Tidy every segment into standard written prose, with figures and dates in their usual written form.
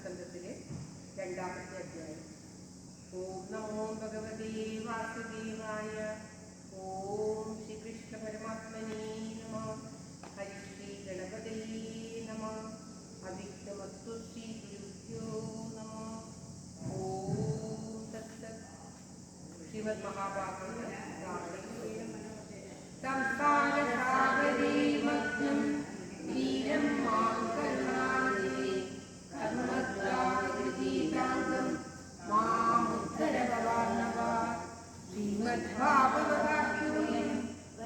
പഞ്ചമസ്കന്ധത്തിലെ രണ്ടാമത്തെ അധ്യായം. ഓം നമോ ഭഗവതേ വാസുദേവായ. ഓം ശ്രീകൃഷ്ണ പരമാത്മനേ നമഃ. ഹരി ശ്രീ ഗണപതേ നമഃ. അവിഘ്നമസ്തു ശ്രീ ഗുരുഭ്യോ നമഃ. ഓം തത്സത്. ശ്രീമദ് മഹാഭാഗവതം സംസാരസാഗരേ മഗ്നം വീരം മാം കരുണാനിധേ കർമ്മത്യാഗീതാംഗം മാമുദ്ധര ഭവാർണവ. ശ്രീമദ്ഭാഗവതാഖ്യോയം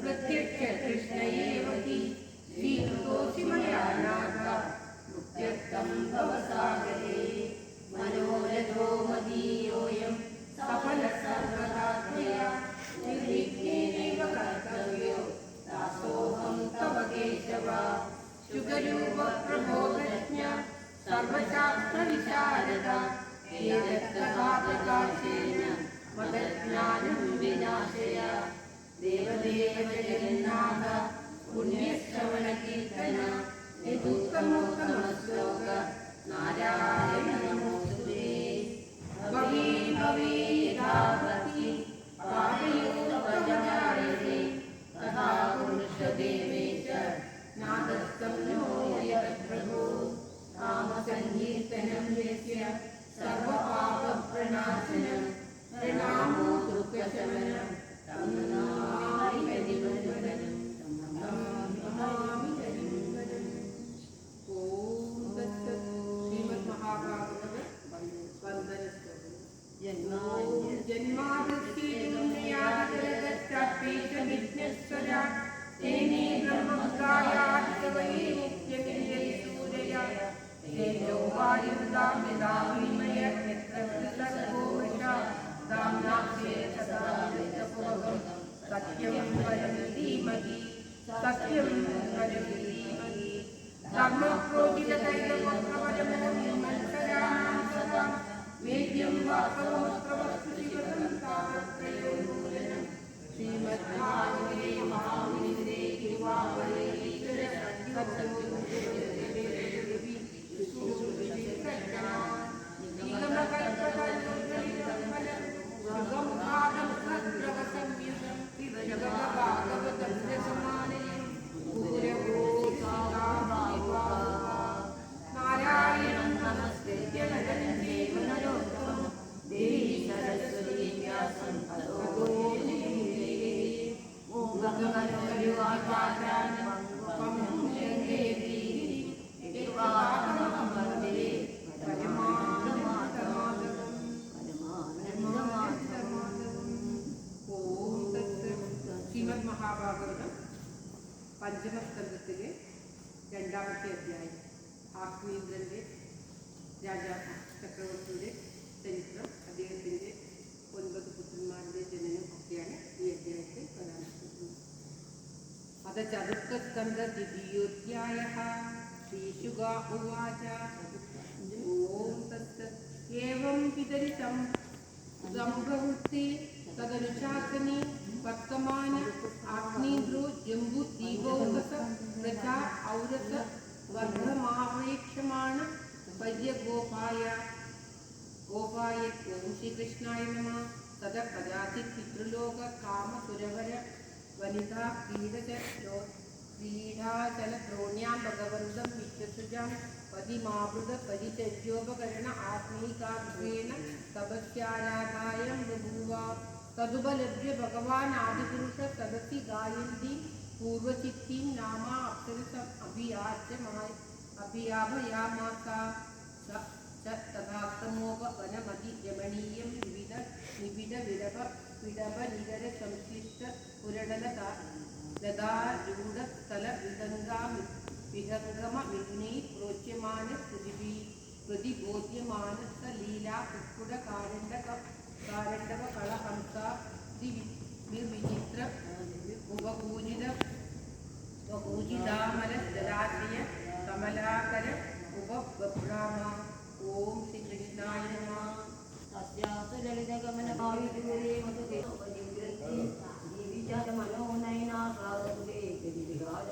പ്രത്യക്ഷ കൃഷ്ണയേവ ഹി ശ്രീകൃതോऽസി മയാ നാഥ മുക്ത്യർത്ഥം ഭവസാഗരേ. മനോരഥോ മദീയോऽയം സഫലഃ സർവദാത്മയാ നിർവിഘ്നേനൈവ കർത്തവ്യോ ദാസോऽഹം തവ കേശവ. ശുഗരൂപ പ്രബോധജ്ഞ സർവശാസ്ത്രവിശാരദ ഏതത്പ്രകാശേന മദജ്ഞാനം വിനാശയ. ദേവദേവ ജഗന്നാഥ പുണ്യശ്രവണ കീർത്തന യദുത്തമോത്തമശ്ലോക നാരായണ നമോസ്തുതേ. ഭവേ ഭവേ യഥാ ഭക്തി പാദയോഗപ്രചാരേ തഥാ പുരുഷദേവേശ നാദസ്തം പ്രഭോ. നാമസങ്കീർത്തനം യസ്യ സർവപാപപ്രണാശനം പ്രണാമോ ദുഃഖശമനം തം നമാമി ഹരിവരദം. ഓം തത്സത്. ശ്രീമദ് മഹാഭാഗവത വന്ദന ശ്ലോകം. ജന്മാദസ്യേന്ദ്രിയാദികലകസ്റ്റാപേക്ഷവിഘ്നസ്വരാ തേനേ ബ്രഹ്മമുദ്രായാദികവൈ മുക്ത്യമില്യൈ സൂരയാ. തേജോ വായുർദാമിതാമിമയ യത്ര സർഗോ വശാ ദാംനാക്ഷേ സദാ നിത്യപൂർവം. സത്യം വരം ധീമഹി സത്യം വരം ധീമഹി. ധർമ്മപ്രോചിതകൈതമോത്രവരമോ നിർമ്മത്സരാണാം സദാ വേദ്യം വാസ്തവമസ്ത്രവസ്തു ശിവസം താപത്രയോ മൂലനം. ശ്രീമദ്ഭാഗവതേ മഹാമുനിരേ തിരുവാവരേ ഈശ്വര നാരായണം നമസ്കൃത്യ നരം ചൈവ നരോത്തമം ദേവീ സരസ്വതീ വ്യാസം തതോ ജയമുദീരയേ. ഓം ഭഗവത്പാദാചാര്യ പരമാനന്ദമാധവം. ഓം തത്സത്. ശ്രീമദ് മഹാഭാഗവതം പഞ്ചമസ്കന്ധത്തിലെ രണ്ടാമത്തെ അധ്യായം. ആഗ്നേന്ദ്രൻ്റെ ചക്രവർത്തിയുടെ ചരിത്രം, അദ്ദേഹത്തിൻ്റെ 9 പുത്രന്മാരുടെ ജനനം ഒക്കെയാണ് ഈ അധ്യായത്തിൽ പരാമർശിക്കുന്നത്. അത ചതുർത്ഥസ്കന്ധ ദ്വിതീയോധ്യായഃ. ശ്രീശുക ഉവാച. ഓം തത്സത്. ഏവം പിതരി സംഭവൃത്തെ തദനുശാസനെ വർത്തമാന ആഗ്നേന്ദ്രോ ജംബുദ്വീപൗകസ പ്രജാ ഔരസ വർദ്ധമാവേക്ഷമാണ പര്യഗോപായ. ഗോപായ. ഓം ശ്രീകൃഷ്ണായ നമഃ. തദ കദാചിത് പിതൃലോക കാമസുരവര വനിതാ ക്രീഡാചലദ്രോണ്യാം ഭഗവന്തം വിശ്വസുജാം പതിമാവൃത പരിചര്യോപകരണ ആത്മീകാഗ്രേണ തപസ്യാരാധായം ബഭൂവ. തദുപലഭ്യ ഭഗവാൻ ആദിപുരുഷ സദസി ഗായന്തി പൂർവചിത്തീം നാമാ അപ്സരസം അഭിയാഭയാമാസ. തഥാസ്തമോപ വനമതി രമണീയം വിവിധ നിബിഡ വിരഭ വിടഭ നികര സംശ്ലിഷ്ട പുരടല ലതാരൂഢസ്ഥല വിഹംഗമ വിഘ്നൈ പ്രോച്യമാന പ്രതിബോധ്യമാനസ ലീലാ പുഷ്പുട കാരണ്ഡവ കളഹംസ വിചിത്ര ഉപകൂജിതാമല ജലാശയ കമലാകര ഉപബ്രാഹ്മ. ഓം ശ്രീകൃഷ്ണായ നമഃ. തസ്യാസു ലളിതഗമന ഭാവിദൂരേ മധുരേ മനോനയനാ സാധുരേ ഗതിവിഹാര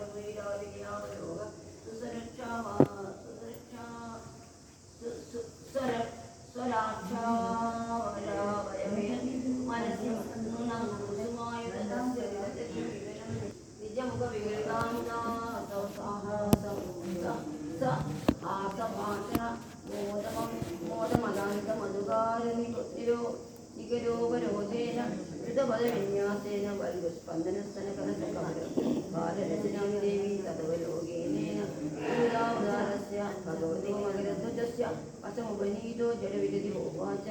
പദവിന്യാസേന ബാലരചനാം ദേവി തദവലോകേന ഭഗവതി മകരധ്വജസ്യ വശമുപനീതോ ജലവിരതി ഉവാച.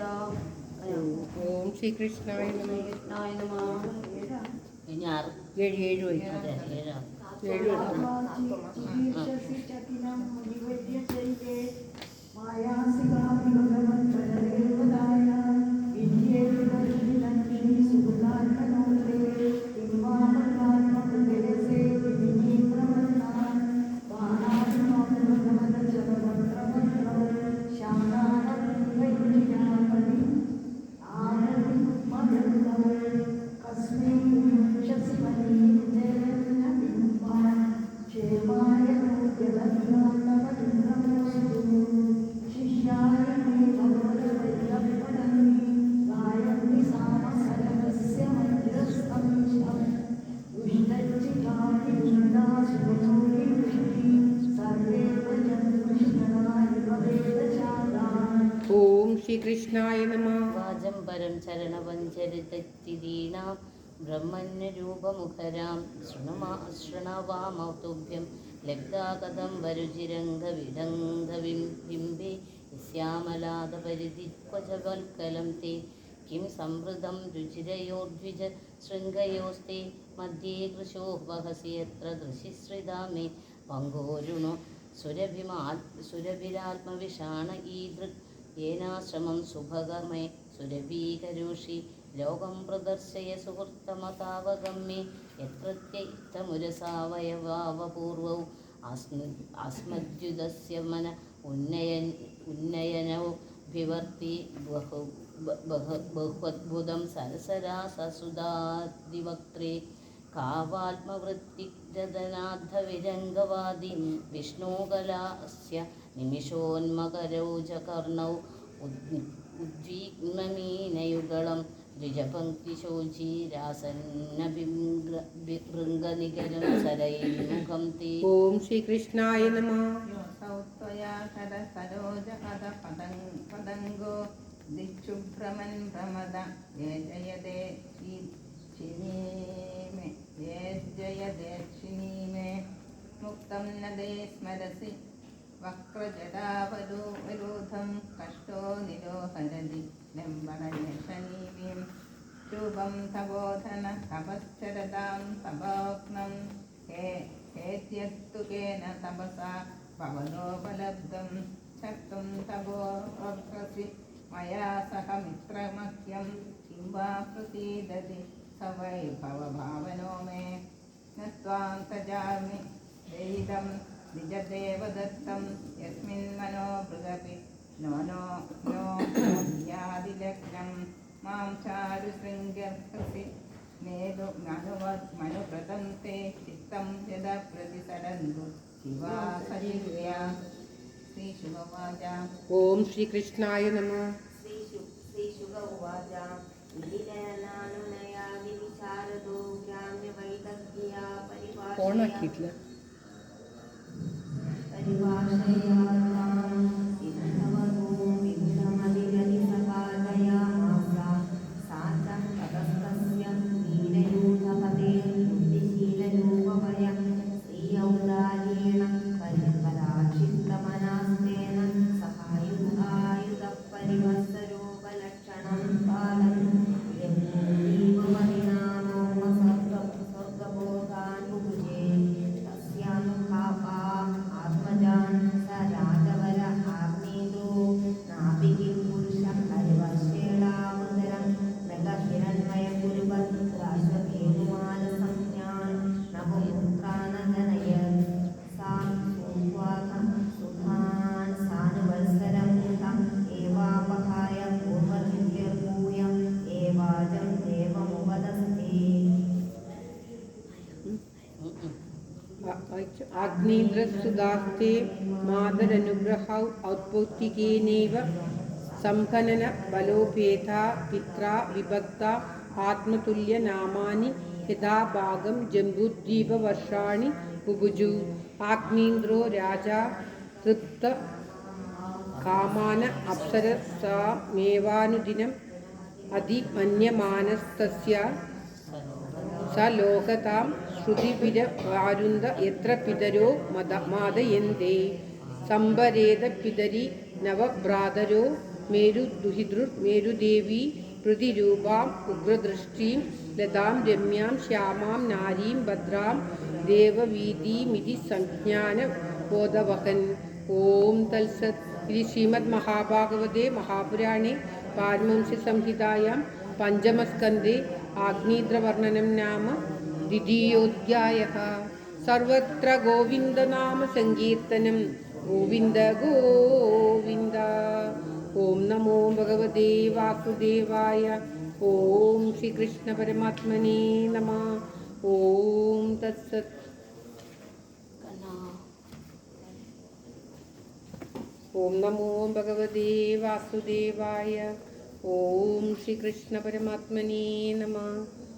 ഓം ശ്രീകൃഷ്ണായ നമഃ. ഇനി 7 ഓം ശ്രീകൃഷ്ണായ നമഃ. വാചംബരം ചരണപഞ്ചരിതീണാം ബ്രഹ്മണ്യരൂപമുഖരാം ശൃണവാമൗതുഭ്യം ലബ്ധാ കദംബരുചിരംഗവിഡംഗവിംബിംബേ യസ്യാമലാദപരിധിക്വചവൽക്കലം തേ കിം സംവൃതം രുചിരയോർദ്വിജ ശൃംഗയോസ്തേ മധ്യേ കൃശോ വഹസി യത്ര ദൃശിശ്രിതാ മേ പങ്കോരുണോ സുരഭിരാത്മവിഷാണ ഈദൃക് യേനാശ്രമം സുഭഗമേ സുരഭീകരോഷി ലോകം പ്രദർശയ സുഹൃത്തമതാവകം മേ യത്രത്യൈത്തമുരസാവയവാവപൂർവൗ അസ്മദ്യുതസ്യ മന ഉന്നയനൗ ഭിവർത്തി ബഹ്വദ്ഭുതം സരസരാസസുധാദിവക്ത്രേ കാവാത്മവൃത്തിരതനാദ്ധവിരംഗവാദി വിഷ്ണുകലാസ്യ നിമിഷോന്മകരൗജകർണൗ ഉദ്വിഗ്നമീനയുഗളം ദ്വിജപങ്ക്തിശോചീരാസന്നഭൃംഗനികരം സരൈർമുഖം തേ. ഓം ശ്രീകൃഷ്ണായ നമഃ. പതംഗോ ദിക്ഷുഭ്രമൻ ഭ്രമദ ജയദേ ജയദേക്ഷിണീമേ മുക്തം നദേ സ്മരസി വക്രജടാവലോധം കഷ്ടോ നിരോഹരതി ലംബണയശനീമീം രൂപം തപോധന തപശ്ചരതാം തപോഗ്നം ഹേത്യസ്തു കേന തപസാ ഭവനോപലബ്ധം ശക്തും തപോർഹസി മയാ സഹ മിത്രമഹ്യം കിം വാ പ്രസീദതി സ വൈ ഭവഭാവനോ മേ ന ത്വാം തജാമി ദൈതം നിജദേവദത്തം യസ്മിൻ മനോ ബൃഹപി നോ നോ നോ യാദിലഗ്നം മാം ചാരു ശൃംഗർഹസി നേതു മനുവ്രതം തേ ചിത്തം യദ പ്രതിസരന്തു ശിവാ സജിവ്യാ. ശ്രീശുകവാച. ഓം ശ്രീകൃഷ്ണായ നമഃ. ശ്രീശുക ഉവാച. വിധിനാനുനയാദി വിശാരദോ ഗ്രാമ്യവൈദഗ്ധ്യാ ഓണാക്കിയിട്ടില്ല. പരിഭാഷയാതാം സിദ്ധവഗോ വിഘ്നമതിരതിസകാതയാ മാസാ സാചം തതസ്തസ്യ വീരയൂഥപതേ ബുദ്ധിശീലരൂപവയ ശ്രീയൗദാര്യേണ പരാക്ഷിപ്തമനാസ്തേന സഹായുധായുധപരിവത്സരൂപലക്ഷണം കാലം സ്വർഗബോധാനുഭുജേ തസ്യാനുഭാപാ ആത്മജാൻ സ രാജവര ആഗ്നേതോ നാഭികിം പുരുഷ പരിവർഷേണാമൃതരം നഗഹിരൺമയ കുരുവത് രാശ്വധേനുമാനസംജ്ഞാൻ നവപുത്രാനജനയ സാ സുധാൻ സാനുവത്സരം തം ഏവാപഹായ പൂർവജിത്യർഭൂയം ഏവാജം ദേവമുപദസ്തേ. ആഗ്നേന്ദ്രസുദാസ്തേ മാതരനുഗ്രഹൗ ഔത്പൗത്തികേനൈവ സംഹനന ബലോപേതാ പിത്രാ വിഭക്ത ആത്മതുല്യനാമാനി യഥാ ഭാഗം ജംബുദ്വീപവർഷാണി ബുഭുജു. ആഗ്നേന്ദ്രോ രാജാ തൃപ്ത കാമാന അപ്സരസാമേവാനുദിനം അതിമന്യമാനസ്തസ്യ स लोकतां श्रुतिभिरवारुन्द यत्र पितरो मादयन्ते सम्भरेद पितरि नवभ्रातरो मेरुदेवी प्रतिरूपाम् उग्रदृष्टिं लतां रम्यां श्यामां नारीं भद्रां देववीतीमिति संज्ञानबोधवहन् ഓം തത്സത്. ഇത് ശ്രീമദ് മഹാഭാഗവതേ മഹാപുരാണേ പാരമഹംസ്യസംഹിതായാം പഞ്ചമസ്കന്ധേ ആഗ്നീദ്രവർണ്ണനം നാമ ദ്വിതീയോധ്യായഃ. സർവത്ര ഗോവിന്ദനാമ സങ്കീർത്തനം. ഗോവിന്ദ ഗോവിന്ദ. ഓം നമോ ഭഗവതേ വാസുദേവായ. ഓം ശ്രീകൃഷ്ണ പരമാത്മനേ നമഃ. ഓം തത്സത്. ഓം നമോ ഭഗവതേ വാസുദേവായ. ഓം ശ്രീകൃഷ്ണ പരമാത്മനേ നമഃ.